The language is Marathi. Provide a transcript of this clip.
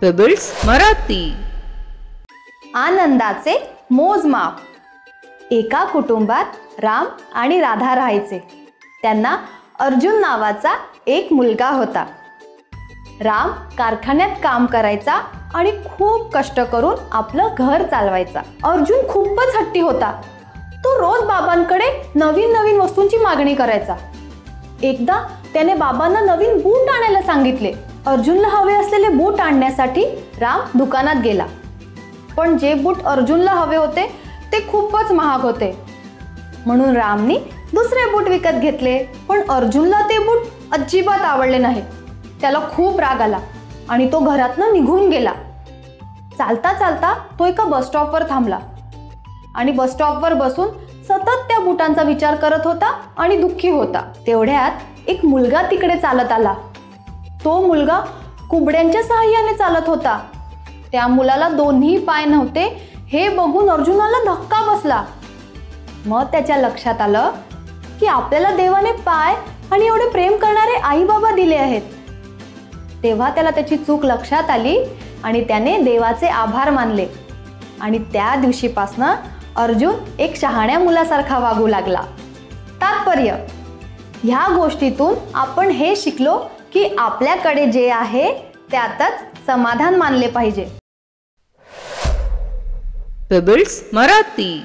पेबल्स मराठी. आनंदाचे मोजमाप. एका कुटुंबात राम आणि राधा राहायचे. त्यांना अर्जुन नावाचा एक मुलगा होता. राम कारखान्यात काम करायचा आणि खूप कष्ट करून आपलं घर चालवायचा. अर्जुन खूपच हट्टी होता. तो रोज बाबांकडे नवीन नवीन वस्तूंची मागणी करायचा. एकदा त्याने बाबांना नवीन बूट आणायला सांगितले. अर्जुनला हवे असलेले बूट आणण्यासाठी राम दुकानात गेला. पण जे बूट अर्जुनला हवे होते ते खूपच महाग होते. म्हणून रामने दुसरे बूट विकत घेतले. पण अर्जुनला ते बूट अजिबात आवडले नाही. त्याला खूप राग आला आणि तो घरातनं निघून गेला. चालता चालता तो एका बस स्टॉपवर थांबला आणि बस स्टॉपवर बसून सतत त्या बुटांचा विचार करत होता आणि दुःखी होता. तेवढ्यात एक मुलगा तिकडे चालत आला. तो मुलगा कुबड्यांच्या सहाय्याने चालत होता. त्या मुलाला दोन्ही पाय नव्हते हे बघून अर्जुनाला धक्का बसला. मग त्याच्या लक्षात आलं की आपल्याला देवाने पाय आणि एवढे प्रेम करणारे आई बाबा दिले आहेत. तेव्हा त्याला त्याची चूक लक्षात आली आणि त्याने देवाचे आभार मानले. आणि त्या दिवशीपासनं अर्जुन एक शहाण्या मुलासारखा वागू लागला. तात्पर्य, ह्या गोष्टीतून आपण हे शिकलो की आपल्याकडे जे आहे त्यातच समाधान मानले पाहिजे. पेबल्स मराठी.